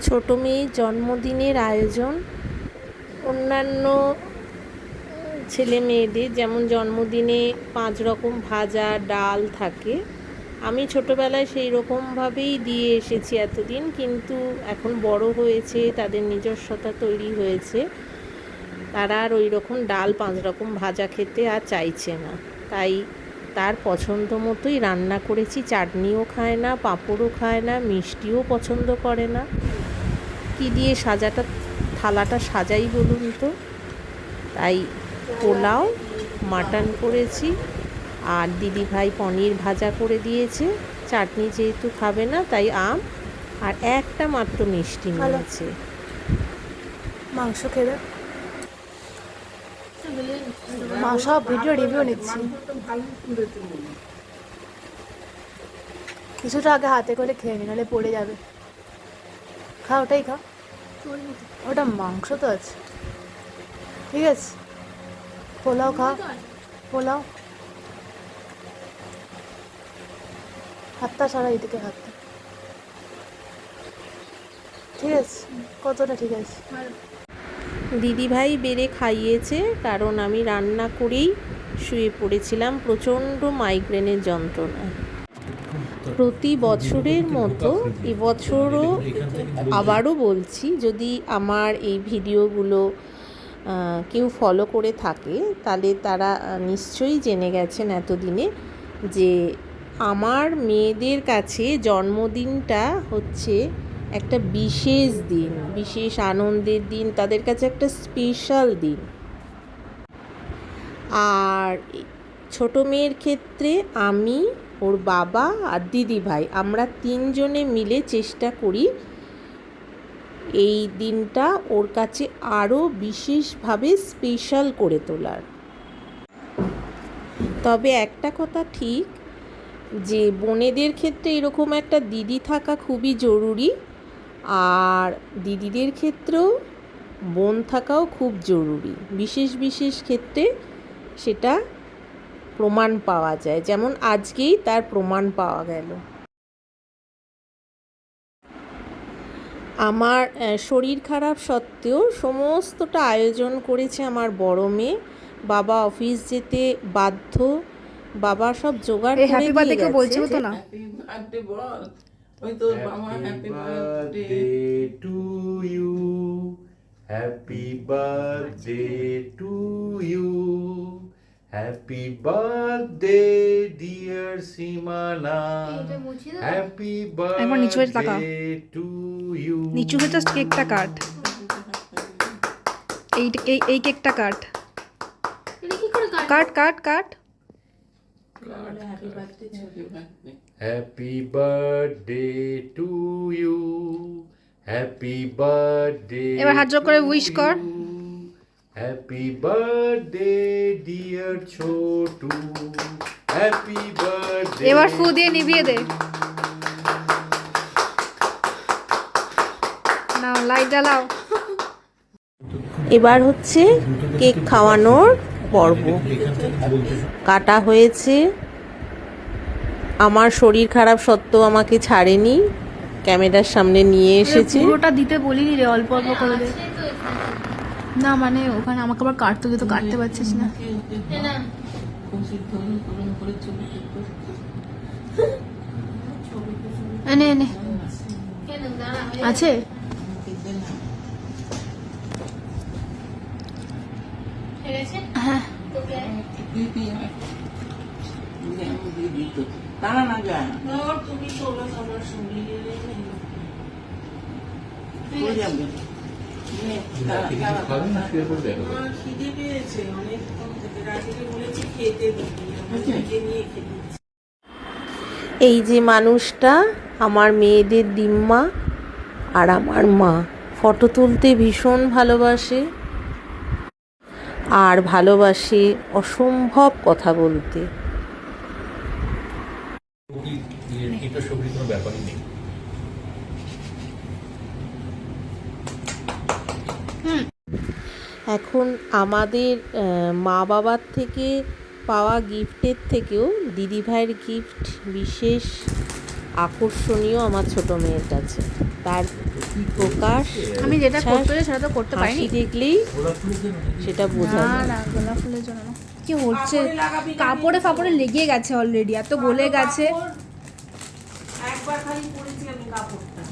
ছোট মেয়ের জন্মদিনের আয়োজন অন্যান্য ছেলে মেয়েদের যেমন জন্মদিনে 5 রকম ভাজা ডাল থাকে, আমি ছোটোবেলায় সেই রকমভাবেই দিয়ে এসেছি এতদিন। কিন্তু এখন বড় হয়েছে, তাদের নিজস্বতা তৈরি হয়েছে, তারা আর ওই রকম ডাল 5 রকম ভাজা খেতে আর চাইছে না। তাই তার পছন্দ মতোই রান্না করেছি। চাটনিও খায় না, পাঁপড়ও খায় না, মিষ্টিও পছন্দ করে না। কি দিয়ে থালাটা সাজাই বলুন তো? তাই পোলাও, মাটন করেছি, আর দিদিভাই পনির ভাজা করে দিয়েছে। চাটনি যেহেতু খাবে না তাই আম আর একটা মাত্র মিষ্টি নিয়েছে। মাংস খেলে মাংস ভিডিও রিভিউ নিচ্ছি। কিছুটা আগে হাতে করে খেয়ে নি, নাহলে পড়ে যাবে। খা, ওটাই খা, ওটা মাংস তো আছে। ঠিক আছে, পোলাও খা, পোলাও। হাতটা সারা এদিকে, হাতটা ঠিক আছে, কতটা ঠিক আছে। দিদিভাই বেড়ে খাইয়েছে, কারণ আমি রান্না করেই শুয়ে পড়েছিলাম প্রচণ্ড মাইগ্রেনের যন্ত্রণায়। প্রতি বছরের মতো এবছরও আবারও বলছি, যদি আমার এই ভিডিওগুলো কেউ ফলো করে থাকে তাহলে তারা নিশ্চয়ই জেনে গেছেন এতদিনে যে আমার মেয়েদের কাছে জন্মদিনটা হচ্ছে একটা বিশেষ দিন, বিশেষ আনন্দের দিন, তাদের কাছে একটা স্পেশাল দিন। আর ছোট মেয়ের ক্ষেত্রে আমি, ওর বাবা আর দিদিভাই, আমরা 3 জনে মিলে চেষ্টা করি এই দিনটা ওর কাছে আরও বিশেষভাবে স্পেশাল করে তোলার। তবে একটা কথা ঠিক, যে বোনেদের ক্ষেত্রে এরকম একটা দিদি থাকা খুবই জরুরি, আর দিদিদের ক্ষেত্রেও বোন থাকাও খুব জরুরি। বিশেষ বিশেষ ক্ষেত্রে সেটা প্রমাণ পাওয়া যায়, যেমন আজকেই তার প্রমাণ পাওয়া গেল। আমার শরীর খারাপ সত্ত্বেও সমস্তটা আয়োজন করেছে আমার বড় মেয়ে। বাবা অফিস যেতে বাধ্য, বাবা সব জোগাড় করে দিয়ে গেছে। বলছি তো না, হ্যাপি বার্থডে বল। ওই তোর বাবা happy birthday to you, happy birthday to you, happy birthday dear Seemana, happy একবার নিচু হয়ে তাকা। Birthday to you. নিচু হয়ে জাস্ট কেকটা কাট, এই কেকটা কাট, কাট কাট কাট। Happy birthday Chhoti birthday. Happy birthday to you, happy birthday. এবার হাত জোড় করে উইশ কর। Happy birthday dear Chhotu, happy birthday. এবার ফু দিয়ে নিভিয়ে দে। নাও লাইট জ্বালাও। এবার হচ্ছে কেক খাওয়ানোর পর্ব। কাটা হয়েছে, আমার শরীর খারাপ সত্ত্বেও আমাকে ছাড়েনি, ক্যামেরার সামনে নিয়ে এসেছে। পুরোটা দিতে বলিনি রে, অল্প অল্প করে দে না, মানে ওখানে আমাকে আবার কাটতে দিতে, কাটতে পারছিস না। এনে এনে আছে। হ্যাঁ, দাঁড়া না যায় তুমি চলো, আমার সঙ্গে খিদে পেয়েছে অনেকক্ষণ থেকে, রাতে বলেছি খেতে দিবি, নিয়ে খেতে। এই যে মানুষটা আমার মেয়েদের দিম্মা আর আমার মা, ফটো তুলতে ভীষণ ভালোবাসে, আর ভালোবাসে অসম্ভব কথা বলতে। এখন আমাদের মা বাবার থেকে পাওয়া গিফটের থেকেও দিদিভাইয়ের গিফট বিশেষ আকর্ষণীয় আমার ছোট মেয়ের কাছে। তার প্রকাশ আমি যেটা ইচ্ছার করতে চাই সেটা তো করতে পারিনি। হাসি দেখলেই সেটা বোঝা না যায়। না, গোলাপ ফুলের জন্য না। কি হচ্ছে, কাপড়ে লাগাবি না কাপড়ে কিন্তু। ফাপড়ে লেগে গেছে অলরেডি, এত গলে ভালো গেছে। কাপড়, একবার খালি পরেছি আমি কাপড়টা।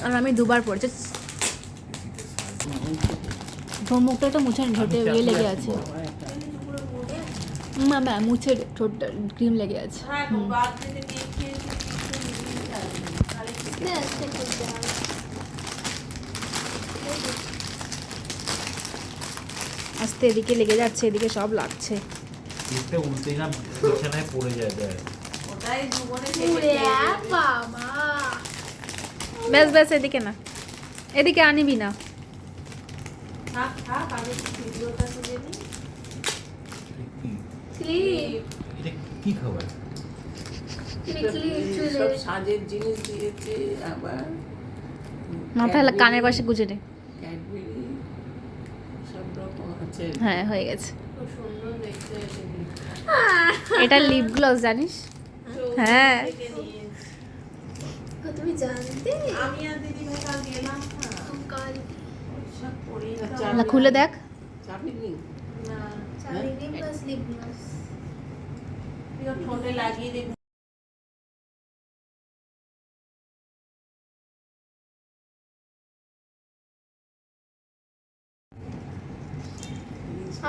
আর আমি দুবার পড়েছি। তোর মুখটা তো মুছে নি, ঠোঁটে ইয়ে লেগে আছে। মামা মুছে দে, ঠোঁটটা ক্রিম লেগে আছে। হ্যাঁ গো, বাদ দিতে নিয়ে খেয়েছি, কিছু নিয়ে যায়নি। খালি আস্তে এদিকে লেগে যাচ্ছে, এদিকে সব লাগছে। এটা উল্টে না বিছানায় পড়ে যায় দেখ। ওটাই জীবনে থেকে ব্যাস ব্যাস, এদিকে না, এদিকে আনিবি না। থাক থাক, আমি ভিডিওটা তুলে নিই। এটা কি খাবার? সব সাজের জিনিস দিয়েছে, আবার মাথায় কানের পাশে গুজে নে। ক্যাডবেরি সব রকম আছে। হ্যাঁ হয়ে গেছে। খুব সুন্দর দেখতে হয়েছে। এটা লিপ গ্লস জানিস? হ্যাঁ। থেকে নিয়েছি। তুমি জানতে আমি আর দিদি ভাই কাল গেলাম না, কাল সব পরেই না, খুলে দেখ। চাপিনি না, চালিয়ে প্লাস লিপ গ্লস তুই ঠোঁটে লাগিয়ে দিবি।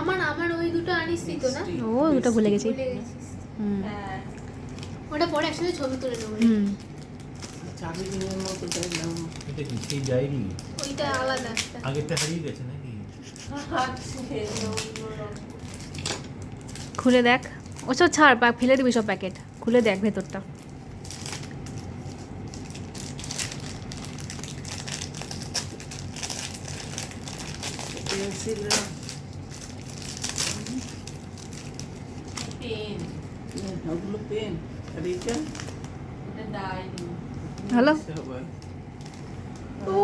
আমার আমার ওই দুটো আনিস তুই তো না? ও ওটা ভুলে গেছি। ভুলে গেছিস। হুম হ্যাঁ, ওটা পরে একসাথে ছবি তুলে নেবো। হুম। চাবি দিনের মতো দেখলাম। এটা কি সেই ডায়েরি? ওইটা আলাদা একটা। আগেরটা হারিয়ে গেছে নাকি? খুলে দেখ। ওসব ছাড়, ফেলে দিবি সব প্যাকেট। খুলে দেখ ভেতরটা। পেন্সিল, পেন, ওগুলো পেন, আর এটা এটা ডায়েরি। হ্যালো। ও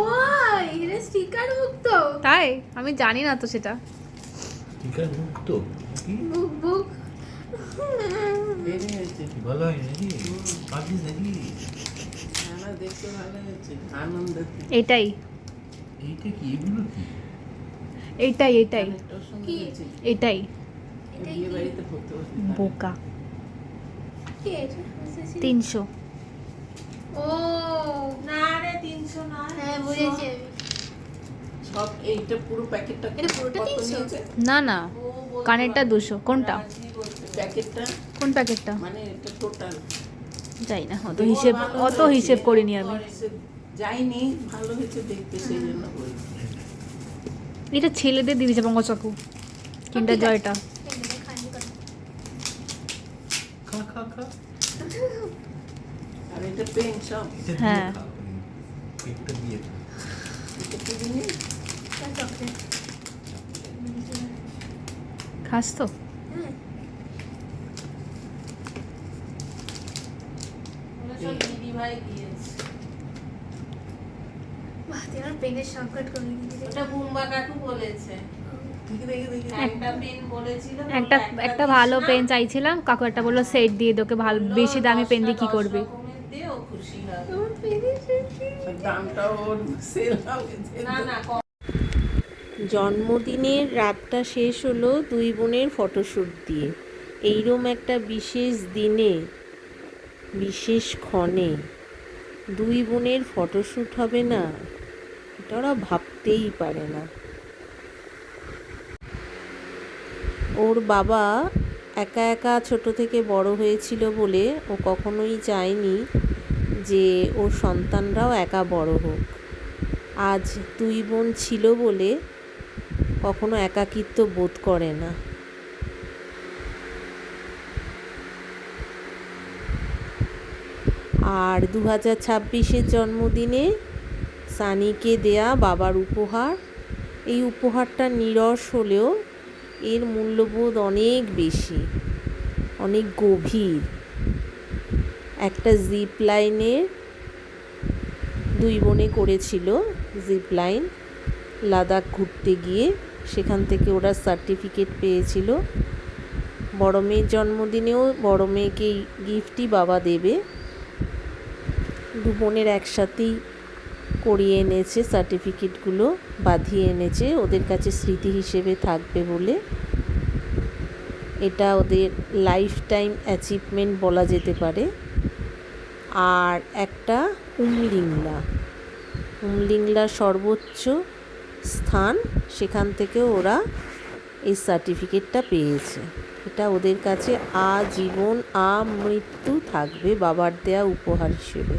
এটা স্টিকার মুক্ত তাই? আমি জানি না তো সেটা। ঠিক আছে, মুক্ত কি বুক বুক বেরিয়ে হয়েছে। ভালো হয় নাকি? পাবলিশ নাকি? না, দেখতে ভালো হয়েছে, আনন্দ। এটাই এইটা কি? এগুলো কি? এইটাই এইটাই অনেকটা সুন্দর কি? হয়েছে। এইটাই। বিয়ে বাড়িতে পড়তে বসে বোকা। কি এটা? 300। ও না রে, 300 না। হ্যাঁ বুঝেছি আমি। সব এইটা পুরো প্যাকেটটা এটা পুরোটা কত 300? নিয়েছে? না না, ও বলতে কানেরটা পারবে। 200। কোনটা? রাজি বলতে প্যাকেটটা কোন প্যাকেটটা? মানে এটা টোটাল যাই না, অত হিসেব করিনি আমি। যাইনি, ভালো হয়েছে দেখতে, সেই জন্য বলছি। এটা ছেলেদের দিয়ে দিয়েছে পঙ্গচাকু, কিন্ডার জয়টা। এখানে খানি কর। খা খা খা। আর এটা পেন সব, এটা দিয়ে হ্যাঁ। খা। পেটটা দিয়ে খা। এটা কি জিনিস? এটা চকলেট। খাস তো? হ্যাঁ ওগুলো সব দিদি ভাই দিয়েছে। বাহ, তুই আমার পেনের সংকট করে দিলি। ওটা বুম্বা কাকু বলেছে। দেখি দেখি দেখি, একটা পেন বলেছিল, একটা ভালো পেন চাইছিলাম, কাকু একটা বললো সেট দিয়ে তোকে, ভালো বেশি দামি পেন দিয়ে কি করবি? দিয়ে ও খুশি হবে। আমার পেনের সংকট। দামটা ওর সেল হবে। না না, জন্মদিনের রাতটা শেষ হলো দুই বোনের ফটোশ্যুট দিয়ে। এইরম একটা বিশেষ দিনে, বিশেষ ক্ষণে দুই বোনের ফটোশ্যুট হবে না, এটা ওরা ভাবতেই পারে না। ওর বাবা একা একা ছোট থেকে বড় হয়েছিল বলে ও কখনোই চায়নি যে ওর সন্তানরাও একা বড় হোক। আজ দুই বোন ছিল বলে কখনো একাকিত্ব বোধ করে না। আর 2026-এর জন্মদিনে সানিকে দেয়া বাবার উপহার, এই উপহারটা নিরস হলেও এর মূল্যবোধ অনেক বেশি, অনেক গভীর। একটা জিপ লাইনে দুই বোনে করেছিল, জিপ লাইন লাদাখ ঘুরতে গিয়ে, সেখান থেকে ওরা সার্টিফিকেট পেয়েছিল। বড় মেয়ের জন্মদিনেও বড় মেয়েকে গিফটই বাবা দেবে। দু বোনের একসাথেই করিয়ে এনেছে, সার্টিফিকেটগুলো বাঁধিয়ে এনেছে ওদের কাছে স্মৃতি হিসেবে থাকবে বলে। এটা ওদের লাইফ টাইম অ্যাচিভমেন্ট বলা যেতে পারে। আর একটা উমলিংলা সর্বোচ্চ স্থান, সেখান থেকে ওরা এই সার্টিফিকেটটা পেয়েছে। এটা ওদের কাছে আজীবন আমৃত্যু থাকবে বাবার দেয়া উপহার হিসেবে।